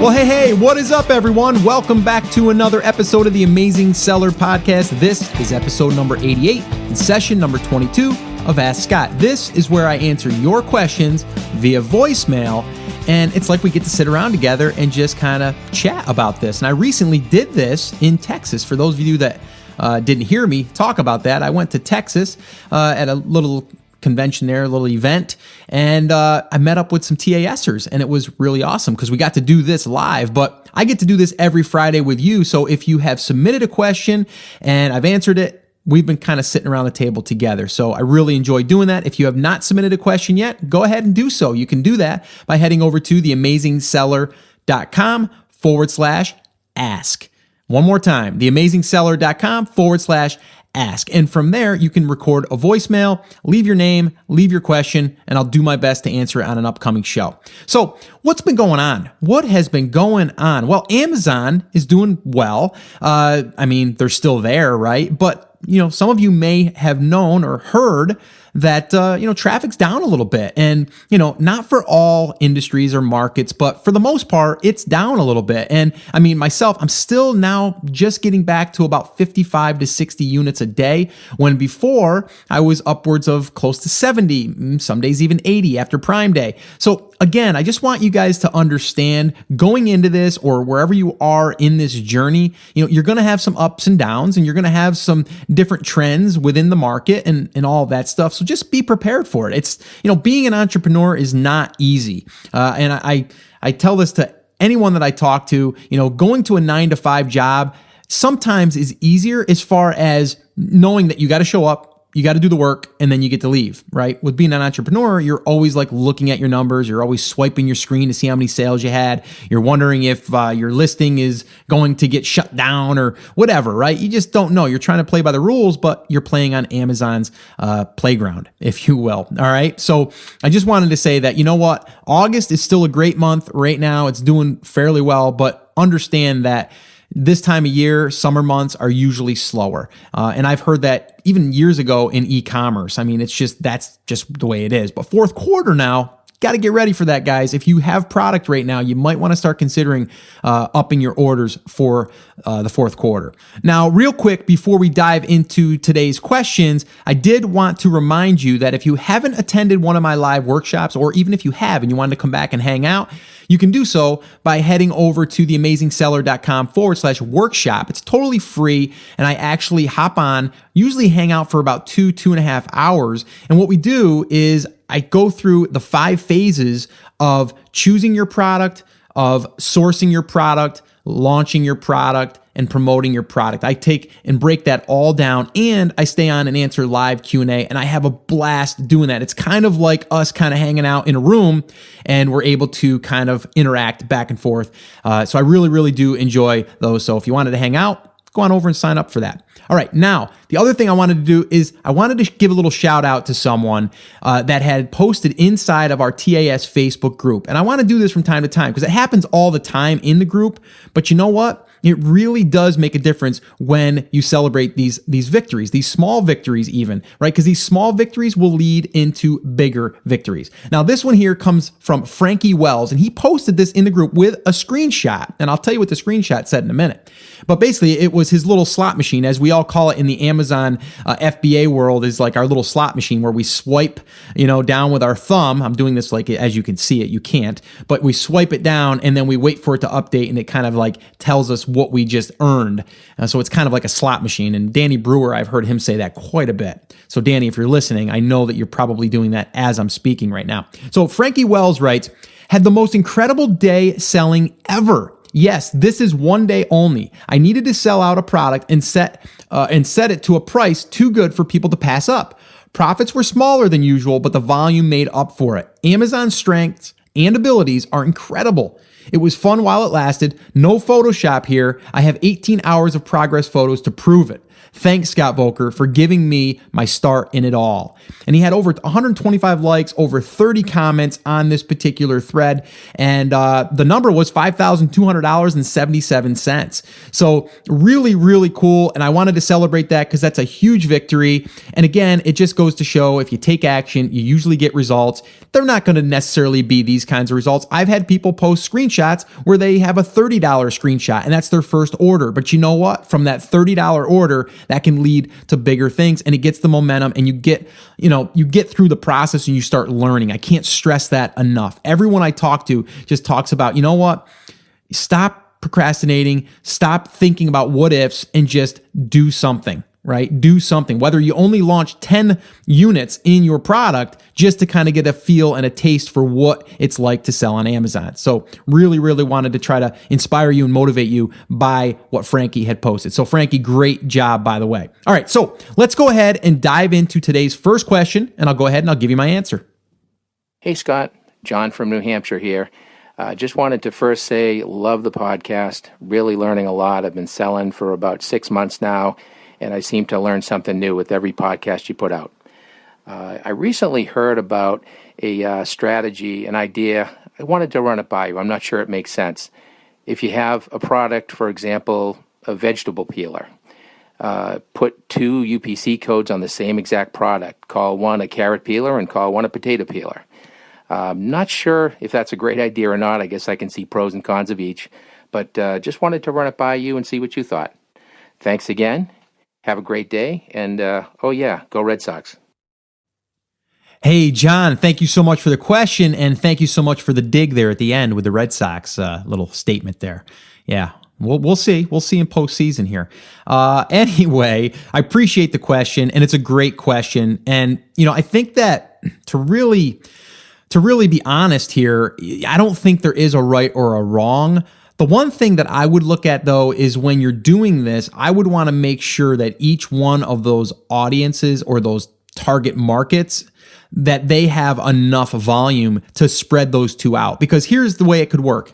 Well, hey, what is up, everyone? Welcome back to another episode of the Amazing Seller Podcast. This is episode number 88 and session number 22 of Ask Scott. This is where I answer your questions via voicemail, and it's like we get to sit around together and just kind of chat about this. And I recently did this in Texas. For those of you that didn't hear me talk about that, I went to Texas at a little convention there, a little event, and I met up with some TASers, and it was really awesome because we got to do this live. But I get to do this every Friday with you, so if you have submitted a question and I've answered it, we've been kind of sitting around the table together. So I really enjoy doing that. If you have not submitted a question yet, go ahead and do so. You can do that by heading over to theamazingseller.com/ask. One more time, theamazingseller.com/ask. And from there, you can record a voicemail, leave your name, leave your question, and I'll do my best to answer it on an upcoming show. So what's been going on? What has been going on? Well, Amazon is doing well. They're still there, right? But, some of you may have known or heard that, traffic's down a little bit, and, not for all industries or markets, but for the most part, it's down a little bit. And myself, I'm still now just getting back to about 55 to 60 units a day, when before I was upwards of close to 70, some days even 80 after Prime Day. So again, I just want you guys to understand going into this, or wherever you are in this journey, you're going to have some ups and downs, and you're going to have some different trends within the market and all that stuff. So just be prepared for it. It's, being an entrepreneur is not easy. And I tell this to anyone that I talk to, going to a 9-to-5 job sometimes is easier as far as knowing that you got to show up, you got to do the work, and then you get to leave, right? With being an entrepreneur, you're always like looking at your numbers. You're always swiping your screen to see how many sales you had. You're wondering if your listing is going to get shut down or whatever, right? You just don't know. You're trying to play by the rules, but you're playing on Amazon's playground, if you will. All right. So I just wanted to say that, August is still a great month right now. It's doing fairly well, but understand that this time of year, summer months are usually slower. And I've heard that even years ago in e-commerce. That's just the way it is. But fourth quarter now, got to get ready for that, guys. If you have product right now, you might want to start considering upping your orders for the fourth quarter. Now, real quick, before we dive into today's questions, I did want to remind you that if you haven't attended one of my live workshops, or even if you have and you wanted to come back and hang out, you can do so by heading over to theamazingseller.com/workshop. It's totally free, and I actually hop on, usually hang out for about 2.5 hours. And what we do is I go through the 5 phases of choosing your product, of sourcing your product, launching your product, and promoting your product. I take and break that all down, and I stay on and answer live Q&A, and I have a blast doing that. It's kind of like us kind of hanging out in a room, and we're able to kind of interact back and forth. So I really, really do enjoy those. So if you wanted to hang out, go on over and sign up for that. All right, now, the other thing I wanted to do is I wanted to give a little shout out to someone that had posted inside of our TAS Facebook group. And I want to do this from time to time because it happens all the time in the group. But you know what? It really does make a difference when you celebrate these victories, these small victories even, right? Because these small victories will lead into bigger victories. Now, this one here comes from Frankie Wells, and he posted this in the group with a screenshot. And I'll tell you what the screenshot said in a minute. But basically, it was his little slot machine, as we all call it in the Amazon FBA world, is like our little slot machine where we swipe, down with our thumb. I'm doing this like as you can see it, you can't, but we swipe it down and then we wait for it to update, and it kind of like tells us what we just earned. So it's kind of like a slot machine. And Danny Brewer, I've heard him say that quite a bit. So Danny, if you're listening, I know that you're probably doing that as I'm speaking right now. So Frankie Wells writes, had the most incredible day selling ever. Yes, this is one day only. I needed to sell out a product and set it to a price too good for people to pass up. Profits were smaller than usual, but the volume made up for it. Amazon's strengths and abilities are incredible. It was fun while it lasted. No Photoshop here. I have 18 hours of progress photos to prove it. Thanks, Scott Volker, for giving me my start in it all. And he had over 125 likes, over 30 comments on this particular thread. And the number was $5,200.77. So really, really cool. And I wanted to celebrate that because that's a huge victory. And again, it just goes to show if you take action, you usually get results. They're not going to necessarily be these kinds of results. I've had people post screenshots where they have a $30 screenshot and that's their first order. But you know what? From that $30 order, that can lead to bigger things, and it gets the momentum, and you get through the process and you start learning. I can't stress that enough. Everyone I talk to just talks about, you know what? Stop procrastinating, stop thinking about what ifs, and just do something. Right? Do something, whether you only launch 10 units in your product just to kind of get a feel and a taste for what it's like to sell on Amazon. So really, really wanted to try to inspire you and motivate you by what Frankie had posted. So Frankie, great job, by the way. All right, so let's go ahead and dive into today's first question, and I'll go ahead and I'll give you my answer. Hey, Scott. John from New Hampshire here. Just wanted to first say, love the podcast. Really learning a lot. I've been selling for about 6 months now, and I seem to learn something new with every podcast you put out. I recently heard about a strategy, an idea. I wanted to run it by you. I'm not sure it makes sense. If you have a product, for example, a vegetable peeler, put 2 UPC codes on the same exact product. Call one a carrot peeler and call one a potato peeler. I'm not sure if that's a great idea or not. I guess I can see pros and cons of each, but just wanted to run it by you and see what you thought. Thanks again. Have a great day, and go Red Sox. Hey, John, thank you so much for the question, and thank you so much for the dig there at the end with the Red Sox little statement there. Yeah, we'll see. We'll see in postseason here. Anyway, I appreciate the question, and it's a great question. And, I think that to really be honest here, I don't think there is a right or a wrong. The one thing that I would look at, though, is when you're doing this, I would want to make sure that each one of those audiences or those target markets, that they have enough volume to spread those two out. Because here's the way it could work.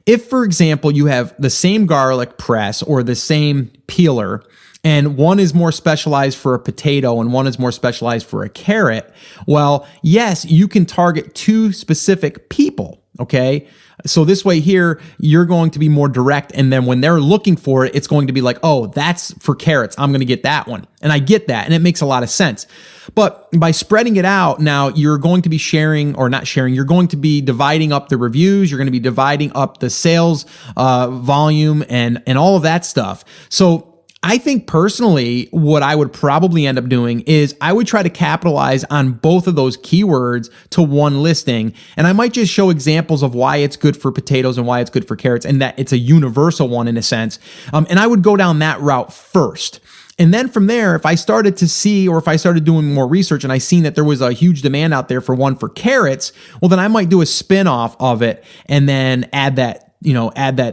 If, for example, you have the same garlic press or the same peeler, and one is more specialized for a potato and one is more specialized for a carrot, well, yes, you can target 2 specific people, okay? So this way here, you're going to be more direct, and then when they're looking for it, it's going to be like, oh, that's for carrots. I'm going to get that one. And I get that, and it makes a lot of sense. But by spreading it out, now you're going to be you're going to be dividing up the reviews, you're going to be dividing up the sales volume and all of that stuff. So I think personally, what I would probably end up doing is I would try to capitalize on both of those keywords to one listing. And I might just show examples of why it's good for potatoes and why it's good for carrots, and that it's a universal one in a sense. And I would go down that route first. And then from there, if I started to see, or if I started doing more research and I seen that there was a huge demand out there for one for carrots, well, then I might do a spin-off of it and then add that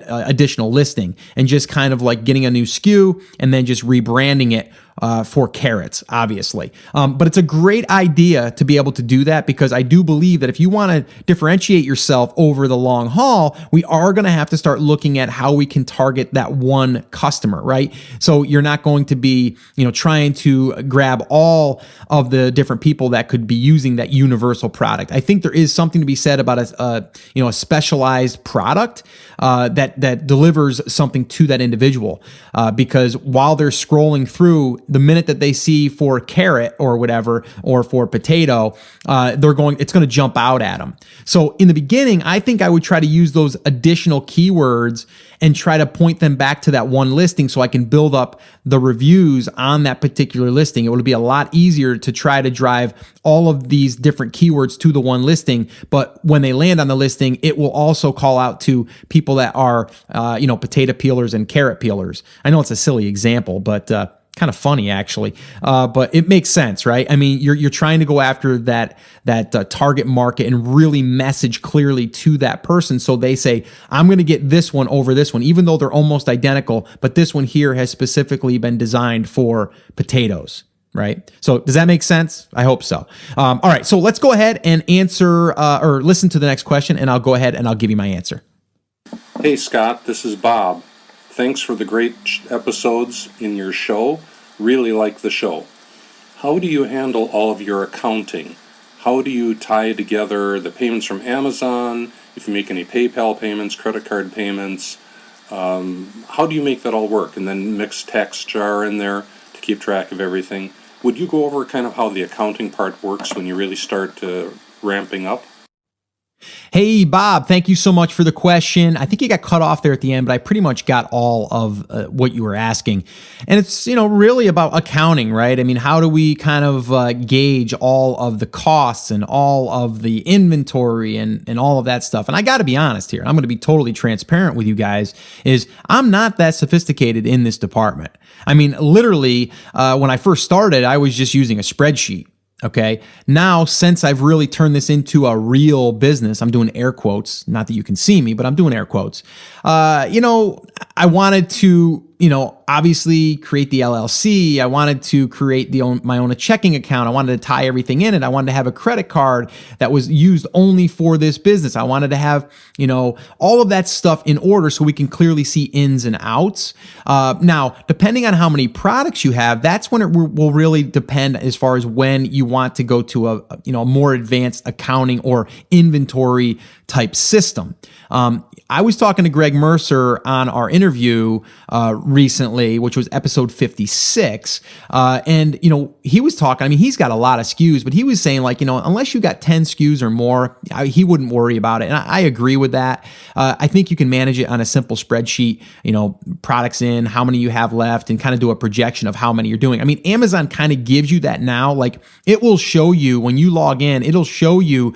additional listing, and just kind of like getting a new SKU and then just rebranding it for carrots, obviously. But it's a great idea to be able to do that, because I do believe that if you want to differentiate yourself over the long haul, we are going to have to start looking at how we can target that one customer, right? So you're not going to be, trying to grab all of the different people that could be using that universal product. I think there is something to be said about a specialized product that delivers something to that individual, because while they're scrolling through, the minute that they see for carrot or whatever, or for potato, it's going to jump out at them. So in the beginning, I think I would try to use those additional keywords and try to point them back to that one listing so I can build up the reviews on that particular listing. It would be a lot easier to try to drive all of these different keywords to the one listing, but when they land on the listing, it will also call out to people that are, potato peelers and carrot peelers. I know it's a silly example, but kind of funny actually, but it makes sense, right? I mean, you're trying to go after that target market and really message clearly to that person, so they say, I'm going to get this one over this one, even though they're almost identical, but this one here has specifically been designed for potatoes. Right? So does that make sense? I hope so. All right. So let's go ahead and answer or listen to the next question, and I'll go ahead and I'll give you my answer. Hey, Scott, this is Bob. Thanks for the great episodes in your show. really like the show. How do you handle all of your accounting? How do you tie together the payments from Amazon, if you make any PayPal payments, credit card payments? How do you make that all work? And then mix tax jar in there to keep track of everything. Would you go over kind of how the accounting part works when you really start ramping up? Hey, Bob, thank you so much for the question. I think you got cut off there at the end, but I pretty much got all of what you were asking. And it's, really about accounting, right? I mean, how do we kind of gauge all of the costs and all of the inventory and all of that stuff? And I got to be honest here. I'm going to be totally transparent with you guys, is I'm not that sophisticated in this department. I mean, literally, when I first started, I was just using a spreadsheet. Okay. Now, since I've really turned this into a real business, I'm doing air quotes, not that you can see me, but I'm doing air quotes. I wanted to, obviously create the LLC. I wanted to create my own checking account. I wanted to tie everything in it. I wanted to have a credit card that was used only for this business. I wanted to have, all of that stuff in order so we can clearly see ins and outs. Now, depending on how many products you have, that's when it will really depend as far as when you want to go to a more advanced accounting or inventory type system. I was talking to Greg Mercer on our interview recently, which was episode 56. And, he was talking, he's got a lot of SKUs, but he was saying unless you got 10 SKUs or more, he wouldn't worry about it. And I agree with that. I think you can manage it on a simple spreadsheet, products in, how many you have left, and kind of do a projection of how many you're doing. Amazon kind of gives you that now. It will show you when you log in, it'll show you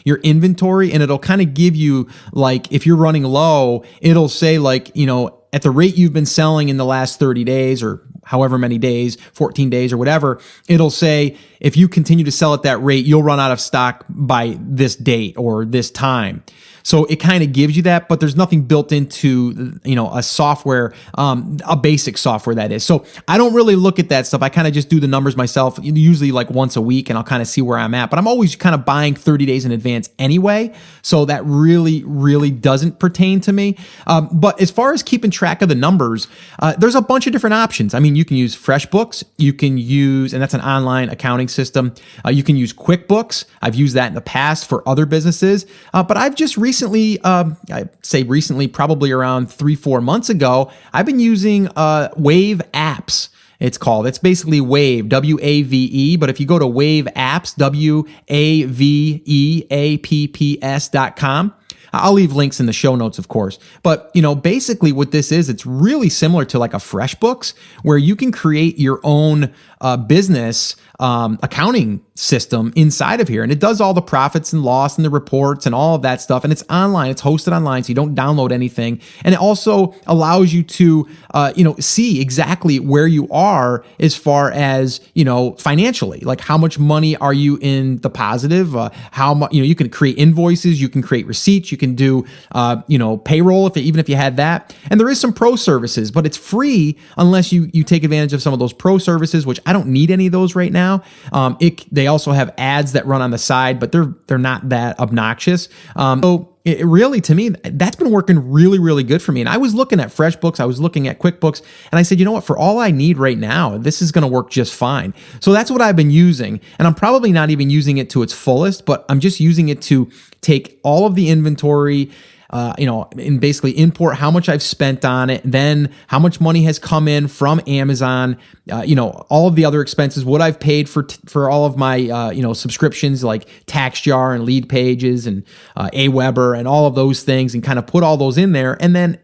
your inventory, and it'll kind of give you if you're running low, it'll say at the rate you've been selling in the last 30 days or however many days, 14 days or whatever, it'll say if you continue to sell at that rate, you'll run out of stock by this date or this time. So it kind of gives you that, but there's nothing built into, a software, a basic software that is. So I don't really look at that stuff. I kind of just do the numbers myself, usually once a week, and I'll kind of see where I'm at. But I'm always kind of buying 30 days in advance anyway. So that really, really doesn't pertain to me. But as far as keeping track of the numbers, there's a bunch of different options. You can use FreshBooks. You can use, and that's an online accounting system. You can use QuickBooks. I've used that in the past for other businesses. But I've just recently, I say recently, probably around 3-4 months ago, I've been using Wave Apps. It's called. It's basically Wave, W-A-V-E. But if you go to Wave Apps, WAVEAPPS.com, I'll leave links in the show notes, of course. But, basically what this is, it's really similar to a FreshBooks, where you can create your own business accounting system inside of here. And it does all the profits and loss and the reports and all of that stuff. And it's online. It's hosted online, so you don't download anything. And it also allows you to, see exactly where you are as far as, financially. How much money are you in the positive? How much, you can create invoices, you can create receipts, you can do, payroll even if you had that. And there is some pro services, but it's free unless you take advantage of some of those pro services, which I don't need any of those right now. They also have ads that run on the side, but they're not that obnoxious. So it really, to me, that's been working really, really good for me. And I was looking at FreshBooks, I was looking at QuickBooks, and I said, you know what, for all I need right now, this is going to work just fine. So that's what I've been using. And I'm probably not even using it to its fullest, but I'm just using it to take all of the inventory, and basically import how much I've spent on it, then how much money has come in from Amazon, all of the other expenses, what I've paid for all of my, subscriptions like TaxJar and Lead Pages and Aweber and all of those things, and kind of put all those in there. And then,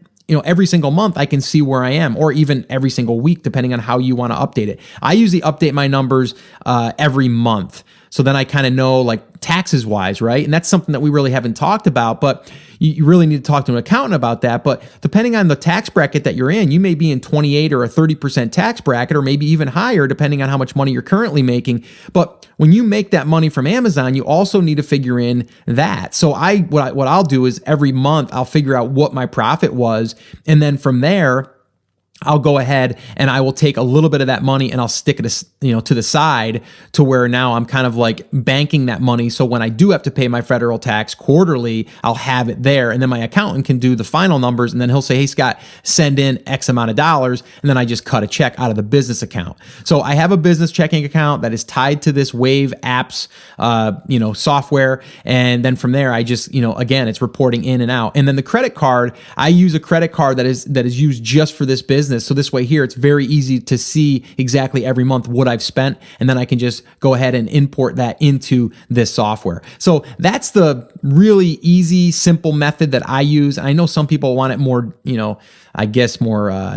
every single month I can see where I am, or even every single week, depending on how you want to update it. I usually update my numbers every month. So then I kind of know taxes wise, right? And that's something that we really haven't talked about, but you really need to talk to an accountant about that. But depending on the tax bracket that you're in, you may be in 28 or a 30% tax bracket, or maybe even higher, depending on how much money you're currently making. But when you make that money from Amazon, you also need to figure in that. So what I'll do is every month I'll figure out what my profit was. And then from there, I'll go ahead and I will take a little bit of that money and I'll stick it, to the side, to where now I'm kind of like banking that money. So when I do have to pay my federal tax quarterly, I'll have it there. And then my accountant can do the final numbers. And then he'll say, hey, Scott, send in X amount of dollars. And then I just cut a check out of the business account. So I have a business checking account that is tied to this Wave apps, software. And then from there, I just, again, it's reporting in and out. And then the credit card, I use a credit card that is used just for this business. So this way here, it's very easy to see exactly every month what I've spent, and then I can just go ahead and import that into this software. So that's the really easy, simple method that I use. I know some people want it more, more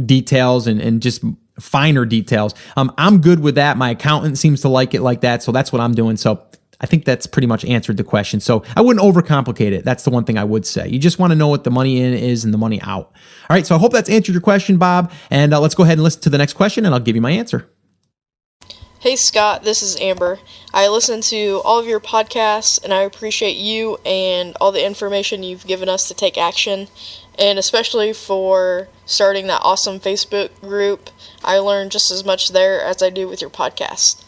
details and just finer details. I'm good with that. My accountant seems to like it like that, so that's what I'm doing. So I think that's pretty much answered the question. So I wouldn't overcomplicate it. That's the one thing I would say. You just want to know what the money in is and the money out. All right, so I hope that's answered your question, Bob. And let's go ahead and listen to the next question, and I'll give you my answer. Hey Scott, this is Amber. I listen to all of your podcasts, and I appreciate you and all the information you've given us to take action, and especially for starting that awesome Facebook group. I learn just as much there as I do with your podcast.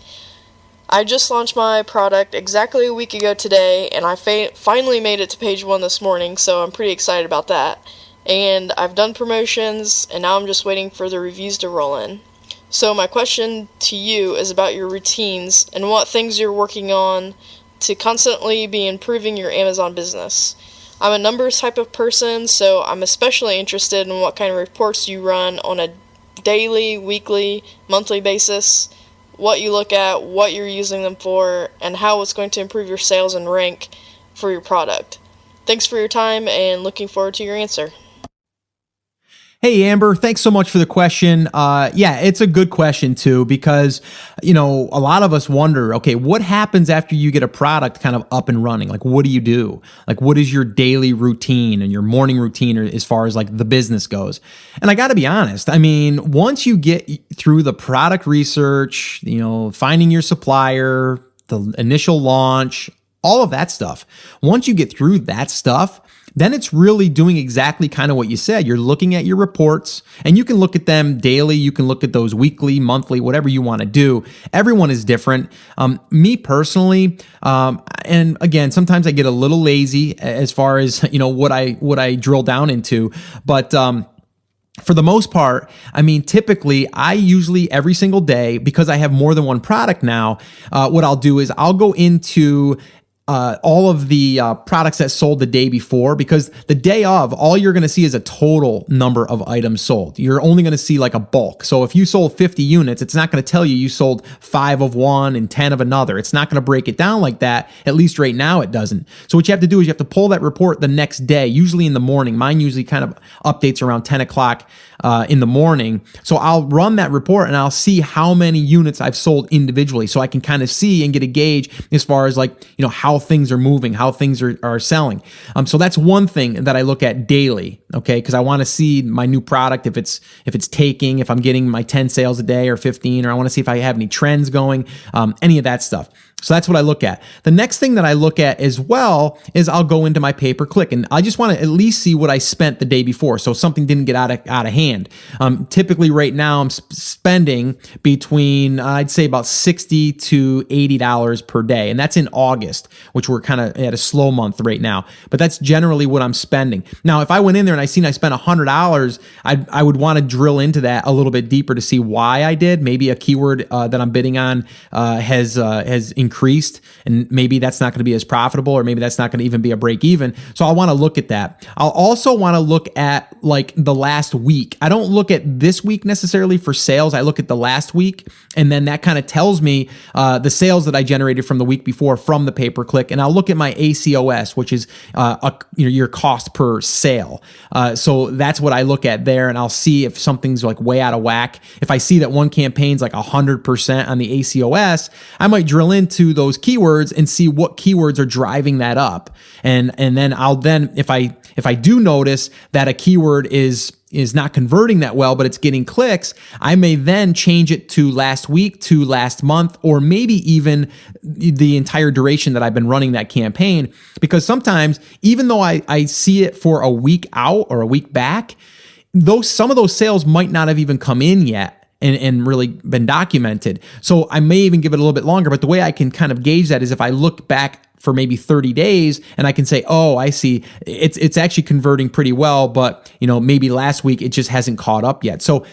I just launched my product exactly a week ago today, and I finally made it to page 1 this morning, so I'm pretty excited about that. And I've done promotions, and now I'm just waiting for the reviews to roll in. So my question to you is about your routines and what things you're working on to constantly be improving your Amazon business. I'm a numbers type of person, so I'm especially interested in what kind of reports you run on a daily, weekly, monthly basis, what you look at, what you're using them for, and how it's going to improve your sales and rank for your product. Thanks for your time, and looking forward to your answer. Hey, Amber, thanks so much for the question. It's a good question too, because, a lot of us wonder, okay, what happens after you get a product kind of up and running? Like, what do you do? Like, what is your daily routine and your morning routine as far as like the business goes? And I got to be honest. I mean, once you get through the product research, finding your supplier, the initial launch, all of that stuff, once you get through that stuff, then it's really doing exactly kind of what you said. You're looking at your reports, and you can look at them daily. You can look at those weekly, monthly, whatever you want to do. Everyone is different. Me personally, and again, sometimes I get a little lazy as far as, what I drill down into, but, for the most part, I mean, typically, I usually every single day, because I have more than one product now, what I'll do is I'll go into all of the products that sold the day before, because the day of, all you're going to see is a total number of items sold. You're only going to see like a bulk. So if you sold 50 units, it's not going to tell you sold 5 of one and 10 of another. It's not going to break it down like that. At least right now it doesn't. So what you have to do is you have to pull that report the next day, usually in the morning. Mine usually kind of updates around 10 o'clock in the morning. So I'll run that report and I'll see how many units I've sold individually, so I can kind of see and get a gauge as far as like, how things are moving, how things are selling. So that's one thing that I look at daily, okay? Because I want to see my new product, if it's taking, if I'm getting my 10 sales a day or 15, or I want to see if I have any trends going, any of that stuff. So that's what I look at. The next thing that I look at as well is I'll go into my pay-per-click, and I just want to at least see what I spent the day before, so something didn't get out of hand. Typically right now I'm spending between, I'd say about $60 to $80 per day, and that's in August, which we're kind of at a slow month right now, but that's generally what I'm spending. Now, if I went in there and I spent $100, I would want to drill into that a little bit deeper to see why I did. Maybe a keyword that I'm bidding on has increased, and maybe that's not going to be as profitable, or maybe that's not going to even be a break even. So I want to look at that. I'll also want to look at like the last week. I don't look at this week necessarily for sales. I look at the last week, and then that kind of tells me the sales that I generated from the week before from the pay-per-click. And I'll look at my ACOS, which is your cost per sale. So that's what I look at there, and I'll see if something's like way out of whack. If I see that one campaign's like 100% on the ACOS, I might drill into those keywords and see what keywords are driving that up. And then if I do notice that a keyword is not converting that well, but it's getting clicks, I may then change it to last week, to last month, or maybe even the entire duration that I've been running that campaign. Because sometimes, even though I see it for a week out or a week back, some of those sales might not have even come in yet and really been documented. So I may even give it a little bit longer, but the way I can kind of gauge that is if I look back for maybe 30 days and I can say, oh, I see, it's actually converting pretty well, but maybe last week it just hasn't caught up yet. So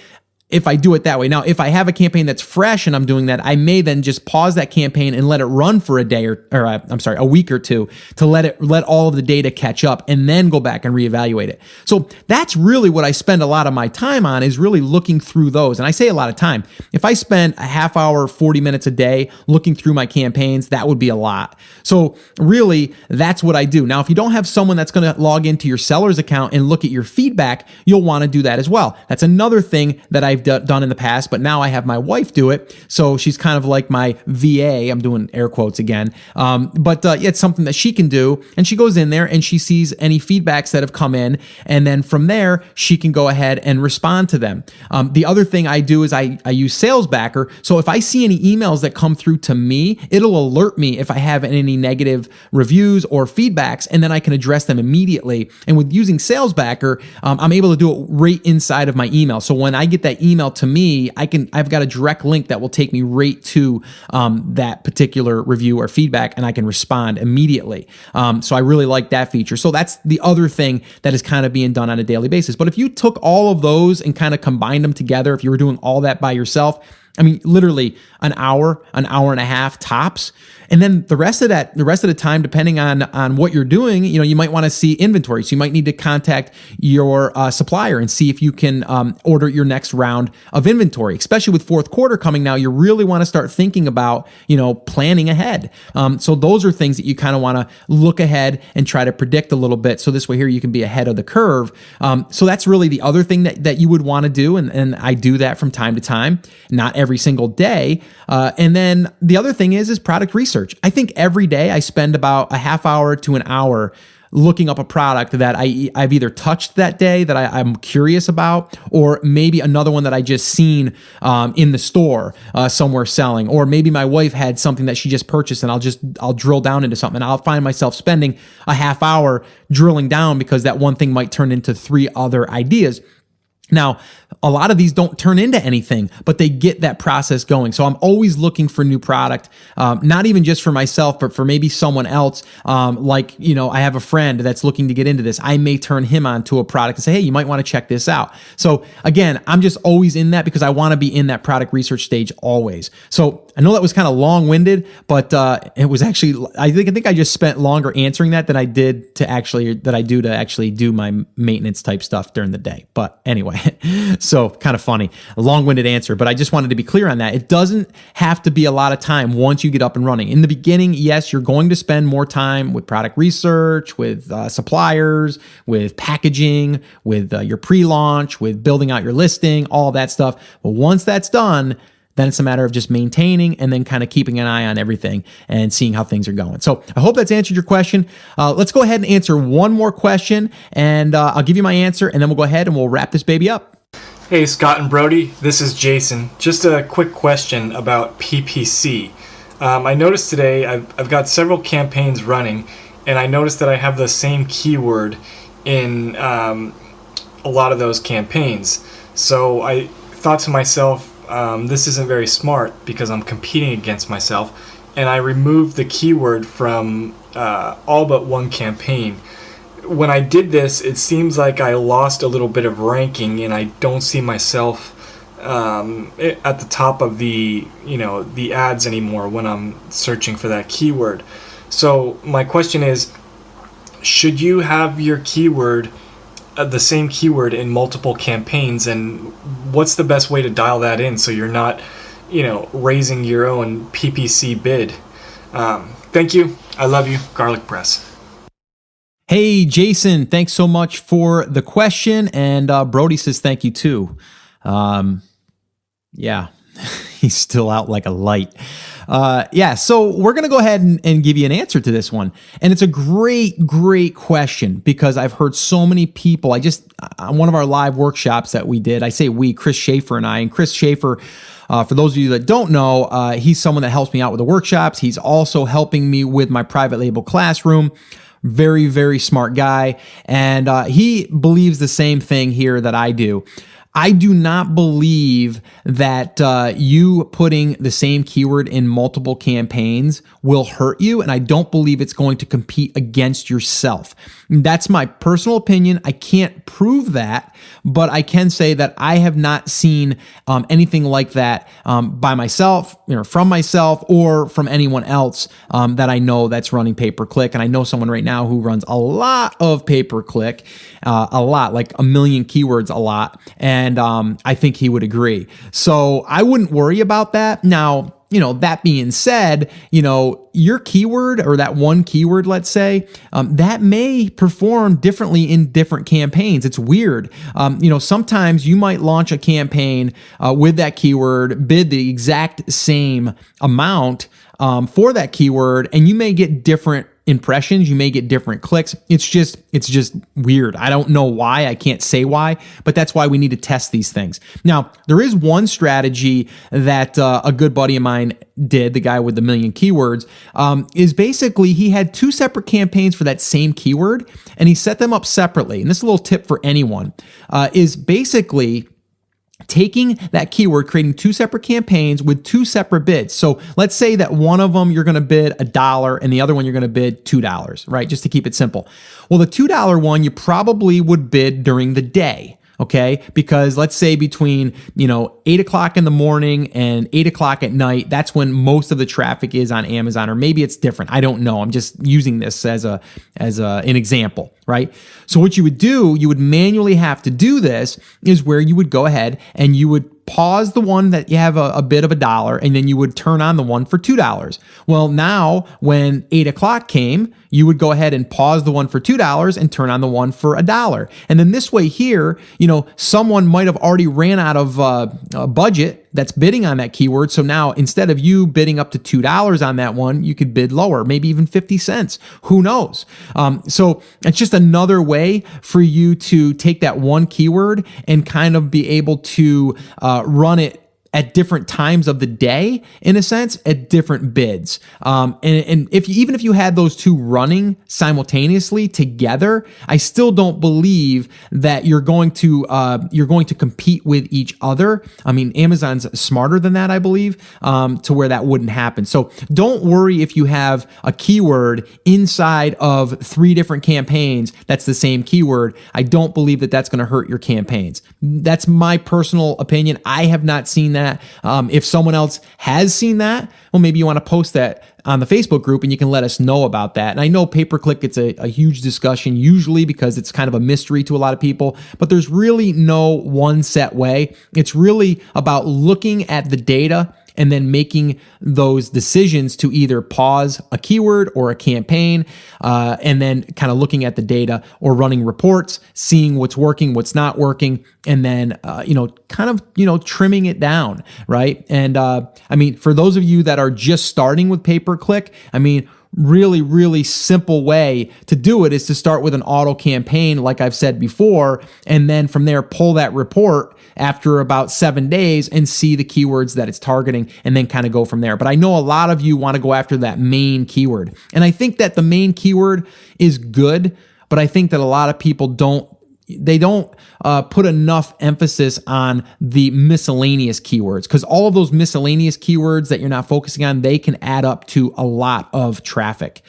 if I do it that way. Now, if I have a campaign that's fresh and I'm doing that, I may then just pause that campaign and let it run for a week or two to let all of the data catch up and then go back and reevaluate it. So that's really what I spend a lot of my time on, is really looking through those. And I say a lot of time. If I spend a half hour, 40 minutes a day looking through my campaigns, that would be a lot. So really, that's what I do. Now, if you don't have someone that's going to log into your seller's account and look at your feedback, you'll want to do that as well. That's another thing that I've done in the past, but now I have my wife do it. So she's kind of like my VA. I'm doing air quotes again. But it's something that she can do. And she goes in there and she sees any feedbacks that have come in. And then from there, she can go ahead and respond to them. The other thing I do is I use SalesBacker. So if I see any emails that come through to me, it'll alert me if I have any negative reviews or feedbacks, and then I can address them immediately. And with using SalesBacker, I'm able to do it right inside of my email. So when I get that email to me, I've got a direct link that will take me right to that particular review or feedback, and I can respond immediately. So I really like that feature. So that's the other thing that is kind of being done on a daily basis. But if you took all of those and kind of combined them together, if you were doing all that by yourself, I mean, literally an hour and a half tops. And then the rest of the time, depending on what you're doing, you might want to see inventory. So you might need to contact your supplier and see if you can order your next round of inventory. Especially with fourth quarter coming now, you really want to start thinking about, planning ahead. So those are things that you kind of want to look ahead and try to predict a little bit. So this way here, you can be ahead of the curve. So that's really the other thing that you would want to do. And I do that from time to time, not every single day. And then the other thing is product research. I think every day I spend about a half hour to an hour looking up a product that I've either touched that day that I'm curious about, or maybe another one that I just seen in the store somewhere selling, or maybe my wife had something that she just purchased and I'll drill down into something. And I'll find myself spending a half hour drilling down because that one thing might turn into 3 other ideas. Now, a lot of these don't turn into anything, but they get that process going. So I'm always looking for new product, not even just for myself, but for maybe someone else. I have a friend that's looking to get into this. I may turn him on to a product and say, hey, you might want to check this out. So again, I'm just always in that because I want to be in that product research stage always. So I know that was kind of long-winded, but it was actually, I think I just spent longer answering that than I do to actually do my maintenance type stuff during the day. But anyway, so kind of funny, a long-winded answer, but I just wanted to be clear on that. It doesn't have to be a lot of time once you get up and running. In the beginning, yes, you're going to spend more time with product research, with suppliers, with packaging, with your pre-launch, with building out your listing, all that stuff. But once that's done, then it's a matter of just maintaining and then kind of keeping an eye on everything and seeing how things are going. So I hope that's answered your question. Let's go ahead and answer one more question, and I'll give you my answer, and then we'll go ahead and we'll wrap this baby up. Hey, Scott and Brody, this is Jason. Just a quick question about PPC. I noticed today I've got several campaigns running, and I noticed that I have the same keyword in a lot of those campaigns. So I thought to myself, this isn't very smart because I'm competing against myself, and I removed the keyword from all but one campaign. When I did this, it seems like I lost a little bit of ranking, and I don't see myself at the top of the ads anymore when I'm searching for that keyword. So my question is, should you have your keyword, the same keyword, in multiple campaigns, and what's the best way to dial that in so you're not raising your own PPC bid? Thank you. I love you. Garlic Press. Hey, Jason, thanks so much for the question. And Brody says thank you too. Yeah, he's still out like a light. So we're going to go ahead and give you an answer to this one. And it's a great question because I've heard so many people. On one of our live workshops that we did, I say we, Chris Schaefer and I, and Chris Schaefer, for those of you that don't know, he's someone that helps me out with the workshops. He's also helping me with my private label classroom. Very, very smart guy. And he believes the same thing here that I do. I do not believe that you putting the same keyword in multiple campaigns will hurt you, and I don't believe it's going to compete against yourself. That's my personal opinion. I can't prove that, but I can say that I have not seen anything like that by myself, from myself, or from anyone else that I know that's running pay-per-click. And I know someone right now who runs a lot of pay-per-click, a lot, like 1 million keywords, a lot. And I think he would agree. So I wouldn't worry about that. Now, that being said, your keyword or that one keyword, let's say, that may perform differently in different campaigns. It's weird. Sometimes you might launch a campaign with that keyword, bid the exact same amount for that keyword, and you may get different impressions, you may get different clicks. It's just weird. I don't know why. I can't say why, but that's why we need to test these things. Now, there is one strategy that a good buddy of mine did, the guy with the 1 million keywords, is basically he had 2 separate campaigns for that same keyword, and he set them up separately. And this is a little tip for anyone, is basically taking that keyword, creating 2 separate campaigns with 2 separate bids. So let's say that one of them you're going to bid $1 and the other one you're going to bid $2, right? Just to keep it simple. Well, the $2 one you probably would bid during the day. Okay, because let's say between 8 o'clock in the morning and 8 o'clock at night, that's when most of the traffic is on Amazon, or maybe it's different. I don't know. I'm just using this as an example, right? So what you would do, you would manually have to do this, is where you would go ahead and you would pause the one that you have a bid of $1, and then you would turn on the one for $2. Well, now when 8 o'clock came, you would go ahead and pause the one for $2 and turn on the one for $1. And then this way here, someone might have already ran out of a budget that's bidding on that keyword. So now instead of you bidding up to $2 on that one, you could bid lower, maybe even 50 cents. Who knows? So it's just another way for you to take that one keyword and kind of be able to run it at different times of the day, in a sense, at different bids. And even if you had those 2 running simultaneously together, I still don't believe that you're going to compete with each other. I mean, Amazon's smarter than that, I believe, to where that wouldn't happen. So don't worry if you have a keyword inside of 3 different campaigns that's the same keyword. I don't believe that that's going to hurt your campaigns. That's my personal opinion. I have not seen that. If someone else has seen that, well, maybe you want to post that on the Facebook group and you can let us know about that. And I know pay-per-click, it's a huge discussion usually because it's kind of a mystery to a lot of people, but there's really no one set way. It's really about looking at the data and then making those decisions to either pause a keyword or a campaign, and then kind of looking at the data or running reports, seeing what's working, what's not working, and then, trimming it down, right? And for those of you that are just starting with pay-per-click, really, really simple way to do it is to start with an auto campaign, like I've said before, and then from there, pull that report after about 7 days and see the keywords that it's targeting and then kind of go from there. But I know a lot of you want to go after that main keyword. And I think that the main keyword is good, but I think that a lot of people don't put enough emphasis on the miscellaneous keywords, because all of those miscellaneous keywords that you're not focusing on, they can add up to a lot of traffic.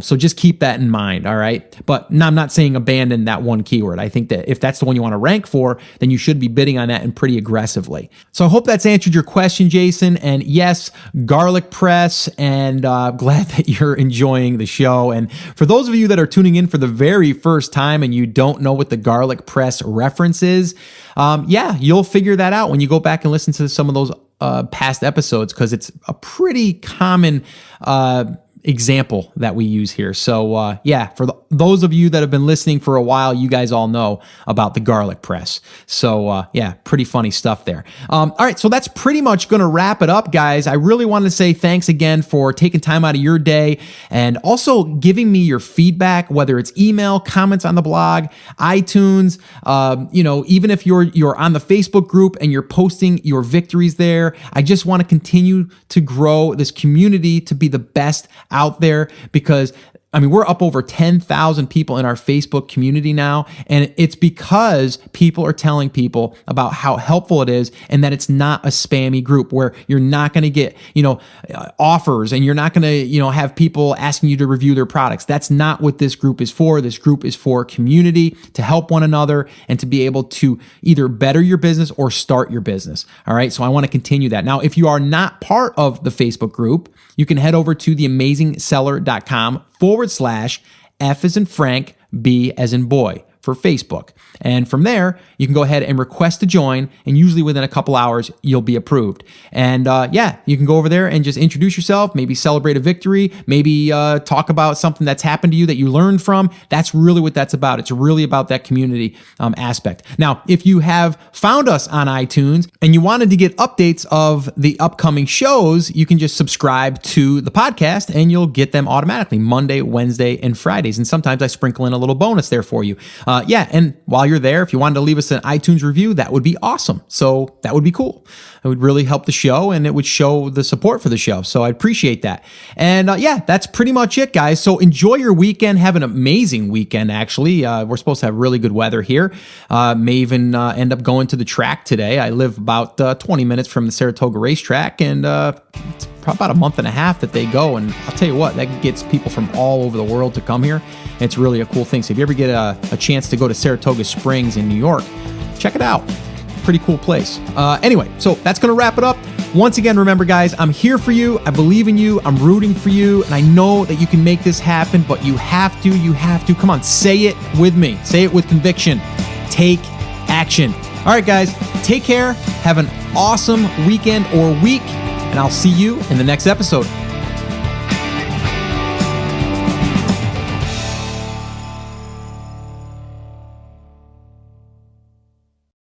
So just keep that in mind, all right? But I'm not saying abandon that one keyword. I think that if that's the one you want to rank for, then you should be bidding on that and pretty aggressively. So I hope that's answered your question, Jason. And yes, garlic press, and glad that you're enjoying the show. And for those of you that are tuning in for the very first time and you don't know what the garlic press reference is, you'll figure that out when you go back and listen to some of those past episodes, because it's a pretty common example that we use here. So for those of you that have been listening for a while, you guys all know about the garlic press. So pretty funny stuff there. All right, so that's pretty much going to wrap it up, guys. I really wanted to say thanks again for taking time out of your day and also giving me your feedback, whether it's email, comments on the blog, iTunes, even if you're on the Facebook group and you're posting your victories there. I just want to continue to grow this community to be the best out there, because I mean, we're up over 10,000 people in our Facebook community now, and it's because people are telling people about how helpful it is and that it's not a spammy group where you're not going to get, offers and you're not going to, have people asking you to review their products. That's not what this group is for. This group is for community, to help one another and to be able to either better your business or start your business. All right. So I want to continue that. Now, if you are not part of the Facebook group, you can head over to theamazingseller.com/F as in Frank, B as in boy for Facebook. And from there, you can go ahead and request to join, and usually within a couple hours, you'll be approved. And you can go over there and just introduce yourself, maybe celebrate a victory, maybe talk about something that's happened to you that you learned from. That's really what that's about. It's really about that community aspect. Now, if you have found us on iTunes and you wanted to get updates of the upcoming shows, you can just subscribe to the podcast and you'll get them automatically Monday, Wednesday, and Fridays. And sometimes I sprinkle in a little bonus there for you. And while you're there, if you wanted to leave us an iTunes review, that would be awesome. So that would be cool. It would really help the show and it would show the support for the show. So I appreciate that. And that's pretty much it, guys. So enjoy your weekend. Have an amazing weekend, actually. We're supposed to have really good weather here. May even end up going to the track today. I live about 20 minutes from the Saratoga racetrack, and it's about a month and a half that they go. And I'll tell you what, that gets people from all over the world to come here. It's really a cool thing. So if you ever get a chance to go to Saratoga Springs in New York, check it out. Pretty cool place. Anyway, so that's going to wrap it up. Once again, remember, guys, I'm here for you. I believe in you. I'm rooting for you. And I know that you can make this happen, but you have to. Come on, say it with me. Say it with conviction. Take action. All right, guys, take care. Have an awesome weekend or week, and I'll see you in the next episode.